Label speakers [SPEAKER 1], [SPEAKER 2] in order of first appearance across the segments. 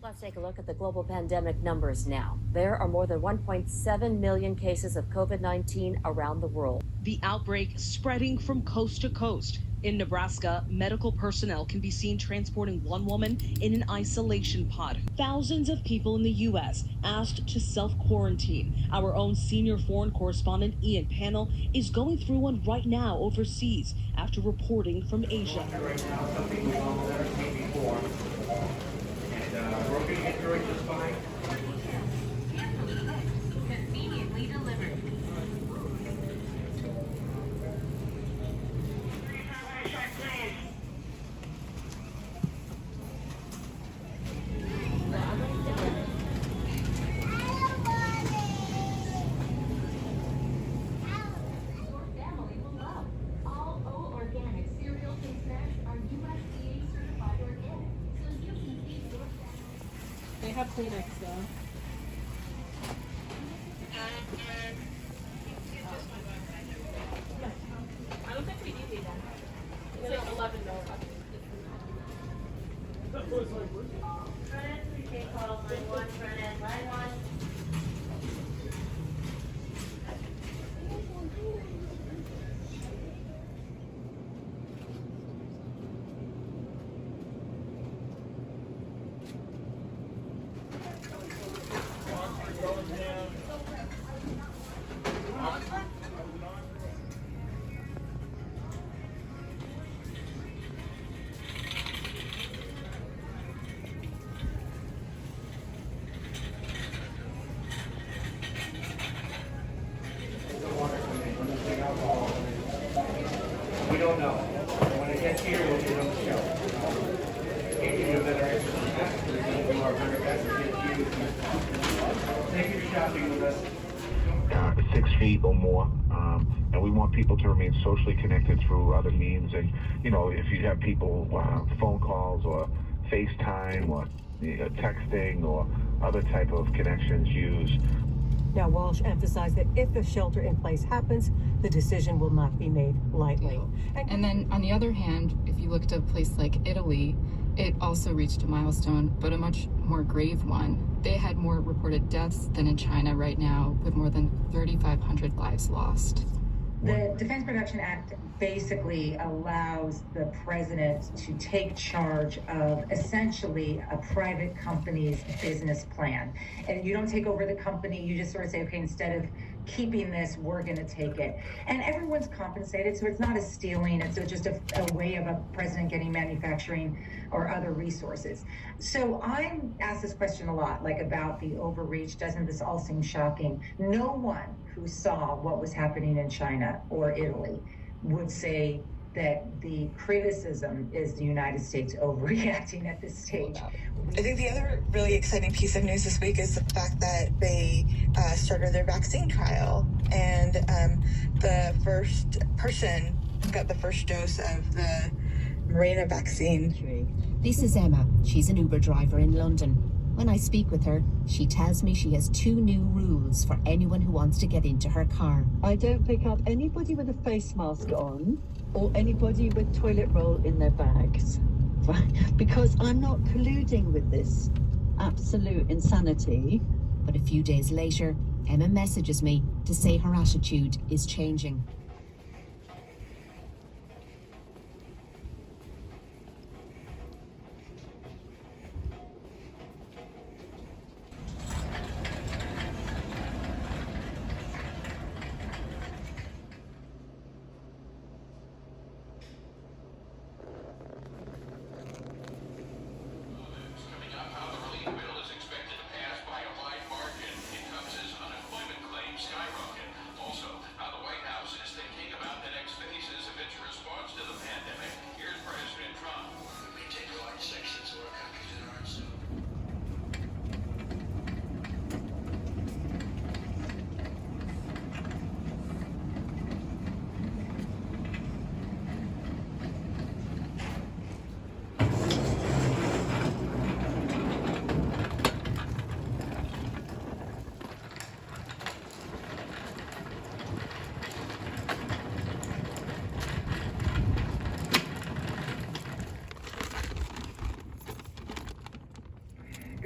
[SPEAKER 1] Let's take a look at the global pandemic numbers now. There are more than 1.7 million cases of COVID-19 around the world.
[SPEAKER 2] The outbreak spreading from coast to coast. In Nebraska, medical personnel can be seen transporting one woman in an isolation pod. Thousands of people in the U.S. asked to self-quarantine. Our own senior foreign correspondent Ian Pannell is going through one right now overseas after reporting from Asia.
[SPEAKER 3] Right now, something we've all never seen before. And we're going to get through it just fine.
[SPEAKER 4] Conveniently delivered.
[SPEAKER 5] They have Kleenex though. I don't think we need these. It's like $11.
[SPEAKER 4] Front end, retake call, line 1, front end, line 1.
[SPEAKER 3] We don't know. When it gets here, we'll get on the show. Can't give you a better answer than that. We're going to do our very best to get you. Thank you for shopping with us.
[SPEAKER 6] 6 feet or more, and we want people to remain socially connected through other means. And you know, if you have people phone calls or FaceTime or texting or other type of connections used.
[SPEAKER 7] Now, Walsh emphasized that if a shelter in place happens, the decision will not be made lightly.
[SPEAKER 8] And then on the other hand, if you look at a place like Italy, it also reached a milestone, but a much more grave one. They had more reported deaths than in China right now, with more than 3,500 lives lost.
[SPEAKER 9] The Defense Production Act basically allows the president to take charge of essentially a private company's business plan. And you don't take over the company, you just sort of say, okay, instead of keeping this, we're going to take it. And everyone's compensated, so it's not a stealing, it's just a way of a president getting manufacturing or other resources. So I'm asked this question a lot, like about the overreach. Doesn't this all seem shocking? No one who saw what was happening in China or Italy would say that the criticism is the United States overreacting at this stage.
[SPEAKER 10] I think the other really exciting piece of news this week is the fact that they started their vaccine trial, and the first person got the first dose of the Mirena vaccine.
[SPEAKER 11] This is Emma. She's an Uber driver in London. When I speak with her, she tells me she has 2 new rules for anyone who wants to get into her car.
[SPEAKER 7] I don't pick up anybody with a face mask on or anybody with toilet roll in their bags, because I'm not colluding with this absolute insanity.
[SPEAKER 11] But a few days later, Emma messages me to say her attitude is changing.
[SPEAKER 12] Skyrocket. Also, the White House is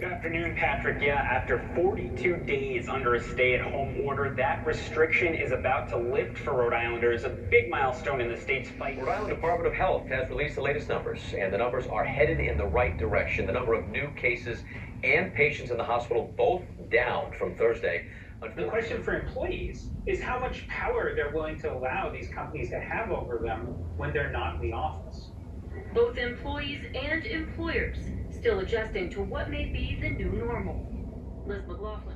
[SPEAKER 12] Good afternoon, Patrick. Yeah, after 42 days under a stay-at-home order, that restriction is about to lift for Rhode Islanders, a big milestone in the state's fight.
[SPEAKER 13] Rhode Island Department of Health has released the latest numbers, and the numbers are headed in the right direction. The number of new cases and patients in the hospital both down from Thursday.
[SPEAKER 14] The question for employees is how much power they're willing to allow these companies to have over them when they're not in the office.
[SPEAKER 4] Both employees and employers still adjusting to what may be the new normal. Liz McLaughlin.